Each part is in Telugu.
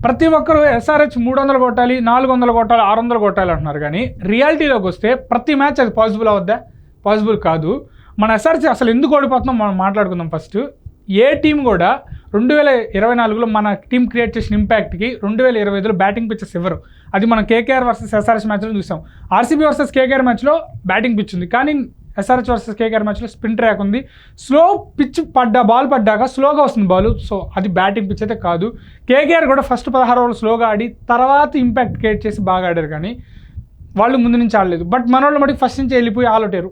ప్రతి ఒక్కరు ఎస్ఆర్హెచ్ 300 కొట్టాలి, 400 కొట్టాలి, 600 కొట్టాలి అంటున్నారు. కానీ రియాలిటీలోకి వస్తే ప్రతి మ్యాచ్ అది పాసిబుల్ అవుద్దా? పాసిబుల్ కాదు. మన ఎస్ఆర్హెచ్ అసలు ఎందుకు ఓడిపోతున్నాం మనం మాట్లాడుకుందాం. ఫస్ట్ ఏ టీం కూడా 2024లో మన టీం క్రియేట్ చేసిన ఇంపాక్ట్కి 2025లో బ్యాటింగ్ పిచ్చెస్ ఇవ్వరు. అది మనం కేకేఆర్ వర్సెస్ ఎస్ఆర్హెచ్ మ్యాచ్లో చూసాం. ఆర్సీబీ వర్సెస్ కేకేఆర్ మ్యాచ్లో బ్యాటింగ్ పిచ్ ఉంది, కానీ ఎస్ఆర్హెచ్ వర్సెస్ కేకేఆర్ మ్యాచ్లో స్పిన్ ట్రాక్ ఉంది. స్లో పిచ్ బాల్ పడ్డాక స్లోగా వస్తుంది బాల్. సో అది బ్యాటింగ్ పిచ్ అయితే కాదు. కేకేఆర్ కూడా ఫస్ట్ 16 ఓవర్లు స్లోగా ఆడి తర్వాత ఇంపాక్ట్ క్రియేట్ చేసి బాగా ఆడారు, కానీ వాళ్ళు ముందు నుంచి ఆడలేదు. బట్ మన వాళ్ళు మటుకు ఫస్ట్ నుంచి వెళ్ళిపోయి ఆలౌటారు.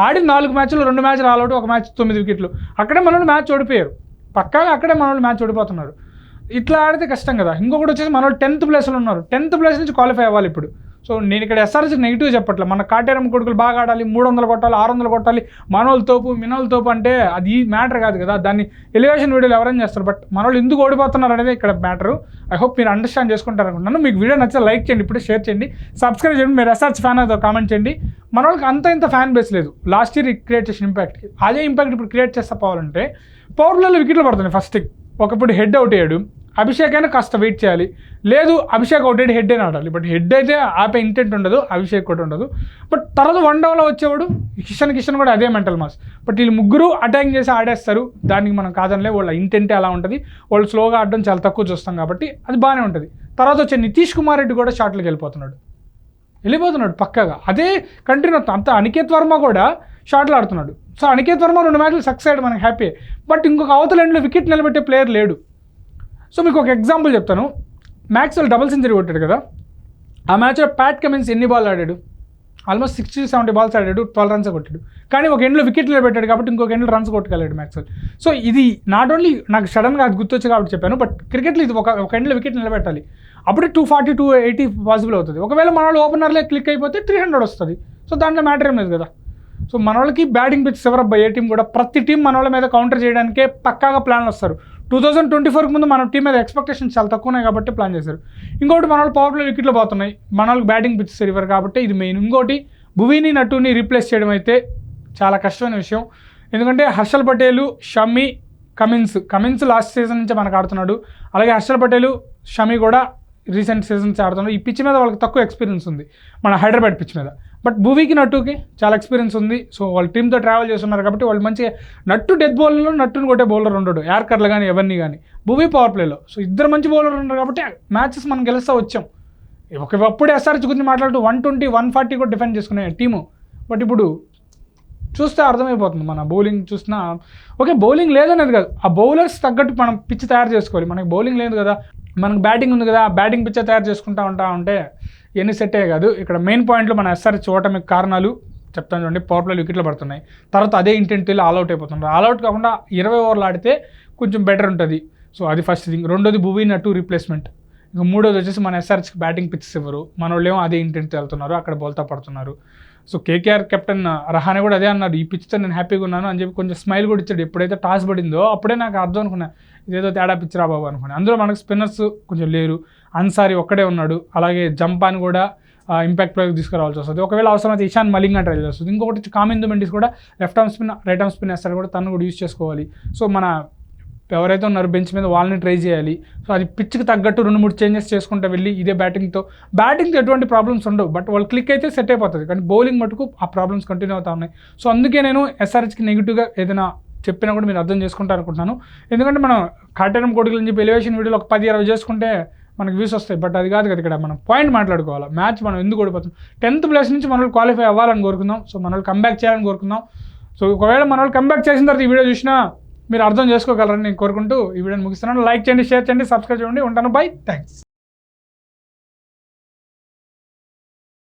ఆడిన 4 మ్యాచ్లు 2 మ్యాచ్లు ఆల్అౌట్, 1 మ్యాచ్ 9 వికెట్లు. అక్కడే మనోళ్ళు మ్యాచ్ ఓడిపోయారు. పక్కాగా అక్కడే మనోళ్ళు మ్యాచ్ ఓడిపోతున్నారు. ఇట్లా ఆడితే కష్టం కదా. ఇంకొకటి వచ్చేసి మనోళ్ళు 10th ప్లేస్లో ఉన్నారు. 10th ప్లేస్ నుంచి క్వాలిఫై అవ్వాలి ఇప్పుడు. సో నేను ఇక్కడ ఎస్ఆర్హెచ్ నెగిటివ్ చెప్పట్లే. మన కాటేరం కొడుకులు బాగా ఆడాలి, 300 కొట్టాలి, 600 కొట్టాలి, మనోళ్ళు తోపు మినోళ్ళు తోపు అంటే అది మ్యాటర్ కాదు కదా. దాన్ని ఎలివేషన్ వీడియోలు ఎవరైనా చేస్తారు. బట్ మనోళ్ళు ఎందుకు ఓడిపోతున్నారు అనేది ఇక్కడ మ్యాటరు. ఐ హోప్ మీరు అండర్స్టాండ్ చేసుకుంటారు అనుకుంటున్నాను. మీకు వీడియో నచ్చితే లైక్ చేయండి, ఇప్పుడే షేర్ చేయండి, సబ్స్క్రైబ్ చేయండి. మీరు ఎస్ఆర్హెచ్ ఫ్యాన్ అయితే కామెంట్ చేయండి. మన వాళ్ళకి ఇంత ఫ్యాన్ బేస్ లేదు. లాస్ట్ ఇయర్ క్రియేట్ చేసిన ఇంపాక్ట్కి అదే ఇంపాక్ట్ ఇప్పుడు క్రియేట్ చేస్తా పోవాలంటే పవర్ ప్లేలో వికెట్లు పడుతున్నాయి. ఫస్ట్ ఒకప్పుడు హెడ్ అవుట్ అయ్యాడు, అభిషేక్ అయినా కాస్త వెయిట్ చేయాలి. లేదు అభిషేక్ అవుట్ అయ్యి హెడ్ అయినా ఆడాలి. బట్ హెడ్ అయితే ఆపే ఇంటెంట్ ఉండదు, అభిషేక్ కూడా ఉండదు. బట్ తర్వాత 1 డౌన్లో వచ్చేవాడు కిషన్ కూడా అదే మెంటల్ మాస్. బట్ వీళ్ళు ముగ్గురు అటాకింగ్ చేసి ఆడేస్తారు. దానికి మనం కాదనిలే, వాళ్ళ ఇంటెంటే అలా ఉంటుంది. వాళ్ళు స్లోగా ఆడడం చాలా తక్కువ చూస్తాం కాబట్టి అది బాగానే ఉంటుంది. తర్వాత వచ్చే నితీష్ కుమార్ రెడ్డి కూడా షాట్లకు వెళ్ళిపోతున్నాడు పక్కగా. అదే కంటిన్యూ అంత. అనికేత్ వర్మ కూడా షాట్లు ఆడుతున్నాడు. సో అనికేత్ వర్మ 2 మ్యాచ్లు సక్సెస్ అయ్యాడు, మనకి హ్యాపీ. బట్ ఇంకొక అవతల ఎండ్లో వికెట్ నిలబెట్టే ప్లేయర్ లేడు. సో మీకు ఒక ఎగ్జాంపుల్ చెప్తాను. మ్యాక్స్వెల్ డబుల్ సెంచరీ కొట్టాడు కదా, ఆ మ్యాచ్లో ప్యాట్ కమిన్స్ ఎన్ని బాల్ ఆడాడు? ఆల్మోస్ట్ 60-70 బాల్స్ ఆడాడు, 12 రన్స్ కొట్టాడు. కానీ ఒక ఎండ్లో వికెట్ నిలబెట్టాడు కాబట్టి ఇంకొక ఎండ్లో రన్స్ కొట్టుకెళ్ళాడు మ్యాక్స్వెల్. సో ఇది నాట్ ఓన్లీ నాకు సడన్గా అది గుర్తొచ్చు కాబట్టి చెప్పాను. బట్ క్రికెట్లో ఇది ఒక ఎండ్లో వికెట్ నిలబెట్టాలి. అప్పుడే 240, 280 పాసిబుల్ అవుతుంది. ఒకవేళ మన వాళ్ళు ఓపెనర్లే క్లిక్ అయిపోతే 300 వస్తుంది. సో దాంట్లో మ్యాటర్ ఏం లేదు కదా. సో మన వాళ్ళకి బ్యాటింగ్ పిచ్ ఎవరబ్బా ఏ టీం కూడా. ప్రతి టీం మన వాళ్ళ మీద కౌంటర్ చేయడానికే పక్కాగా ప్లాన్లు వస్తారు. 2024కి ముందు మన టీం మీద ఎక్స్పెక్టేషన్స్ చాలా తక్కువ ఉన్నాయి కాబట్టి ప్లాన్ చేశారు. ఇంకోటి మన వాళ్ళు పవర్ ప్లే వికెట్లు పోతున్నాయి, మన వాళ్ళకి బ్యాటింగ్ పిచ్ ఇవ్వరు కాబట్టి ఇది మెయిన్. ఇంకోటి భువీని నటుని రీప్లేస్ చేయడం అయితే చాలా కష్టమైన విషయం. ఎందుకంటే Harshal Patel, Shami, Cummins last season నుంచే మనకు ఆడుతున్నాడు. అలాగే హర్షల్ పటేల్, షమి కూడా రీసెంట్ సీజన్స్ ఆడుతున్నారు. ఈ పిచ్ మీద వాళ్ళకి తక్కువ ఎక్స్పీరియన్స్ ఉంది, మన హైదరాబాద్ పిచ్ మీద. బట్ భువీకి నట్టుకి చాలా ఎక్స్పీరియన్స్ ఉంది. సో వాళ్ళ టీంతో ట్రావెల్ చేస్తున్నారు కాబట్టి వాళ్ళు మంచిగా. నట్టు డెత్ బౌలర్లో నట్టుని కొట్టే బౌలర్ ఉండడు, యార్కర్లు కానీ ఎవరిని కానీ. భువీ పవర్ ప్లేలో. సో ఇద్దరు మంచి బౌలర్ ఉన్నారు కాబట్టి మ్యాచెస్ మనం గెలుస్తూ వచ్చాం. ఒకప్పుడు ఎస్ఆర్హెచ్ గురించి మాట్లాడుతూ 120, 140 కూడా డిఫెండ్ చేసుకునే టీము. బట్ ఇప్పుడు చూస్తే అర్థమైపోతుంది. మన బౌలింగ్ చూసినా ఓకే, బౌలింగ్ లేదనేది కాదు, ఆ బౌలర్స్ తగ్గట్టు మనం పిచ్ తయారు చేసుకోవాలి. మనకి బౌలింగ్ లేదు కదా, మనకు బ్యాటింగ్ ఉంది కదా, బ్యాటింగ్ పిచ్చే తయారు చేసుకుంటా ఉంటే ఎన్ని సెట్ అయ్యే కాదు. ఇక్కడ మెయిన్ పాయింట్లు మన ఎస్ఆర్హెచ్ ఓటమికి కారణాలు చెప్తాను చూడండి. పవర్ ప్లేలో వికెట్లు పడుతున్నాయి, తర్వాత అదే ఇంటెంట్లో ఆల్అౌట్ అయిపోతున్నారు. ఆల్అౌట్ కాకుండా 20 ఓవర్లు ఆడితే కొంచెం బెటర్ ఉంటుంది. సో అది ఫస్ట్ థింగ్. రెండోది భువీ నటు రీప్లేస్మెంట్. ఇంకా మూడోది వచ్చేసి మన ఎస్ఆర్హెచ్కి బ్యాటింగ్ పిచ్చెస్ ఇవ్వరు, మన వాళ్ళు ఏమో అదే ఇంటెంట్ వెళ్తున్నారు, అక్కడ బోల్తా పడుతున్నారు. సో కేకేఆర్ కెప్టెన్ రహానే కూడా అదే అన్నారు, ఈ పిచ్తో నేను హ్యాపీగా ఉన్నాను అని చెప్పి కొంచెం స్మైల్ కూడా ఇచ్చాడు. ఎప్పుడైతే టాస్ పడిందో అప్పుడే నాకు అర్థం అనుకున్నా, ఇదేదో తేడా పిచ్ రా బాబు అనుకున్నాను. అందులో మనకు స్పిన్నర్స్ కొంచెం లేరు, అన్సారీ ఒక్కడే ఉన్నాడు. అలాగే జంపాన్ కూడా ఇంపాక్ట్ ప్లేకి తీసుకురావాల్సి వస్తుంది. ఒకవేళ అవసరమైతే ఇషాన్ మలింగా ట్రై చేస్తుంది. ఇంకొకటి కామిందు మెండిస్ కూడా left arm spin, right arm spin వేస్తారు కూడా, తను కూడా యూజ్ చేసుకోవాలి. సో మన ఎవరైతే ఉన్నారో బెంచ్ మీద వాళ్ళని ట్రై చేయాలి. సో అది పిచ్కి తగ్గట్టు 2-3 చేంజెస్ చేసుకుంటూ వెళ్ళి ఇదే బ్యాటింగ్తో ఎటువంటి ప్రాబ్లమ్స్ ఉండవు. బట్ వాళ్ళు క్లిక్ అయితే సెట్ అయిపోతుంది. కానీ బౌలింగ్ మటుకు ఆ ప్రాబ్లమ్స్ కంటిన్యూ అవుతా ఉన్నాయి. సో అందుకే నేను ఎస్ఆర్హెచ్కి నెగిటివ్గా ఏదైనా చెప్పినా కూడా మీరు అర్థం చేసుకుంటారు అనుకుంటున్నాను. ఎందుకంటే మనం కాటేరం కొడుకులు అని చెప్పి ఎలివేషన్ వీడియోలో ఒక 10-20 చేసుకుంటే మనకు వ్యూస్ వస్తాయి. బట్ అది కాదు కదా, ఇక్కడ మనం పాయింట్ మాట్లాడుకోవాలి. మ్యాచ్ మనం ఎందుకు ఓడిపోతాం? 10th ప్లేస్ నుంచి మన వాళ్ళు క్వాలిఫై అవ్వాలని కోరుకుందాం. సో మన వాళ్ళు కంబ్యాక్ చేయాలని కోరుకుందాం. సో ఒకవేళ మన వాళ్ళు కంబ్యాక్ చేసిన తర్వాత ఈ వీడియో చూసినా మీరు అర్థం చేసుకోగలరని నేను కోరుకుంటూ ఈ వీడియోని ముగిస్తున్నాను. లైక్ చేయండి, షేర్ చేయండి, సబ్స్క్రైబ్ చేయండి. ఉంటాను. By, thanks.